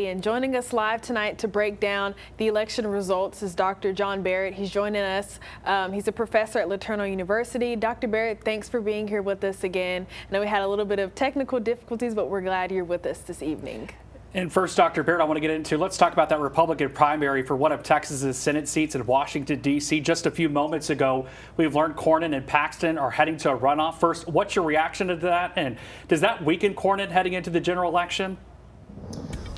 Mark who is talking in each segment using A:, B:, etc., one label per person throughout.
A: And joining us live tonight to break down the election results is Dr. John Barrett. He's joining us. He's a professor at LeTourneau University. Dr. Barrett, thanks for being here with us again. I know we had a little bit of technical difficulties, but we're glad you're with us this evening. And
B: first, Dr. Barrett, I want to get into, let's talk about that Republican primary for one of Texas's Senate seats in Washington, D.C. Just a few moments ago, we've learned Cornyn and Paxton are heading to a runoff. First, what's your reaction to that? And does that weaken Cornyn heading into the general election?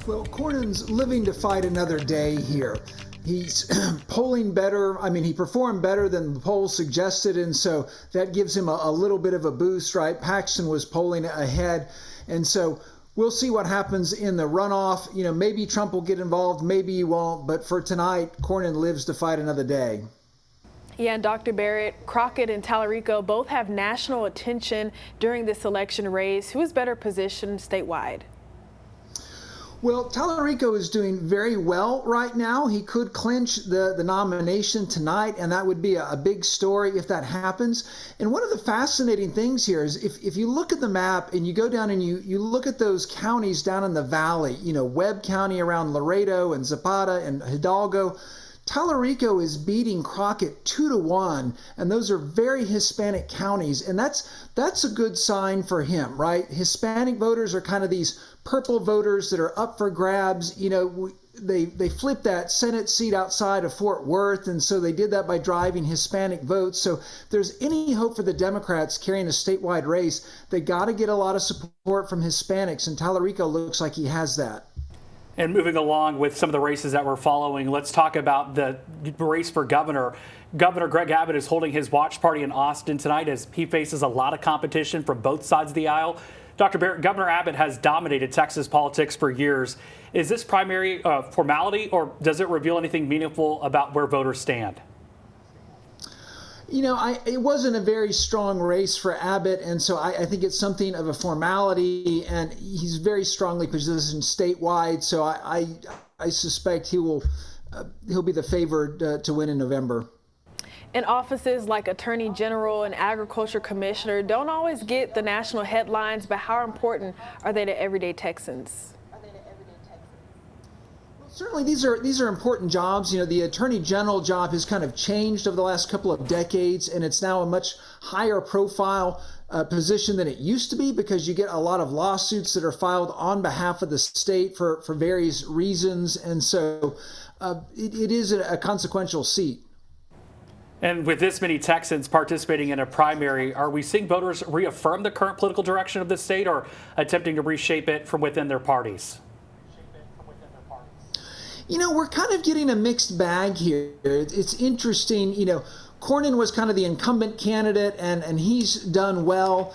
C: Well, Cornyn's living to fight another day here. He's polling better. I mean, he performed better than the polls suggested, and so that gives him a little bit of a boost, right? Paxton was polling ahead, and so we'll see what happens in the runoff. You know, maybe Trump will get involved, maybe he won't, but for tonight, Cornyn lives to fight another day.
A: Yeah, and Dr. Barrett, Crockett and Tallarico both have national attention during this election race. Who is better positioned statewide?
C: Well, Tallarico is doing very well right now. He could clinch the nomination tonight, and that would be a big story if that happens. And one of the fascinating things here is if you look at the map and you go down and you look at those counties down in the valley, you know, Webb County around Laredo and Zapata and Hidalgo, Tallarico is beating Crockett 2-1, and those are very Hispanic counties, and that's a good sign for him, right? Hispanic voters are kind of these purple voters that are up for grabs. You know, they flipped that Senate seat outside of Fort Worth, and so they did that by driving Hispanic votes. So if there's any hope for the Democrats carrying a statewide race, they got to get a lot of support from Hispanics, and Tallarico looks like he has that.
B: And moving along with some of the races that we're following, let's talk about the race for governor. Governor Greg Abbott is holding his watch party in Austin tonight as he faces a lot of competition from both sides of the aisle. Dr. Barrett, Governor Abbott has dominated Texas politics for years. Is this primary formality, or does it reveal anything meaningful about where voters stand?
C: You know, it wasn't a very strong race for Abbott, and so I think it's something of a formality, and he's very strongly positioned statewide, so I suspect he'll be the favored to win in November.
A: And offices like Attorney General and Agriculture Commissioner don't always get the national headlines, but how important are they to everyday Texans?
C: Certainly, these are important jobs. You know, the Attorney General job has kind of changed over the last couple of decades, and it's now a much higher profile position than it used to be because you get a lot of lawsuits that are filed on behalf of the state for various reasons, and so it is a consequential seat.
B: And with this many Texans participating in a primary, are we seeing voters reaffirm the current political direction of the state or attempting to reshape it from within their parties?
C: You know, we're kind of getting a mixed bag here. It's interesting. You know, Cornyn was kind of the incumbent candidate, and he's done well.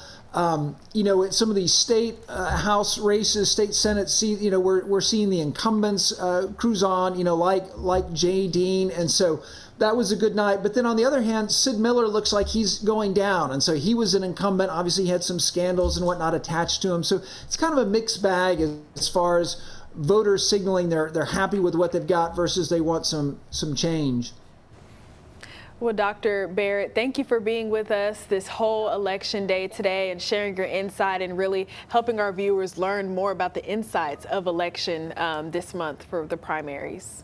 C: You know, some of these state House races, state Senate seats, you know, we're seeing the incumbents cruise on, you know, like Jay Dean. And so that was a good night. But then on the other hand, Sid Miller looks like he's going down. And so he was an incumbent. Obviously, he had some scandals and whatnot attached to him. So it's kind of a mixed bag as far as voters signaling they're happy with what they've got versus they want some change.
A: Well, Dr. Barrett, thank you for being with us this whole election day today and sharing your insight and really helping our viewers learn more about the insights of election this month for the primaries.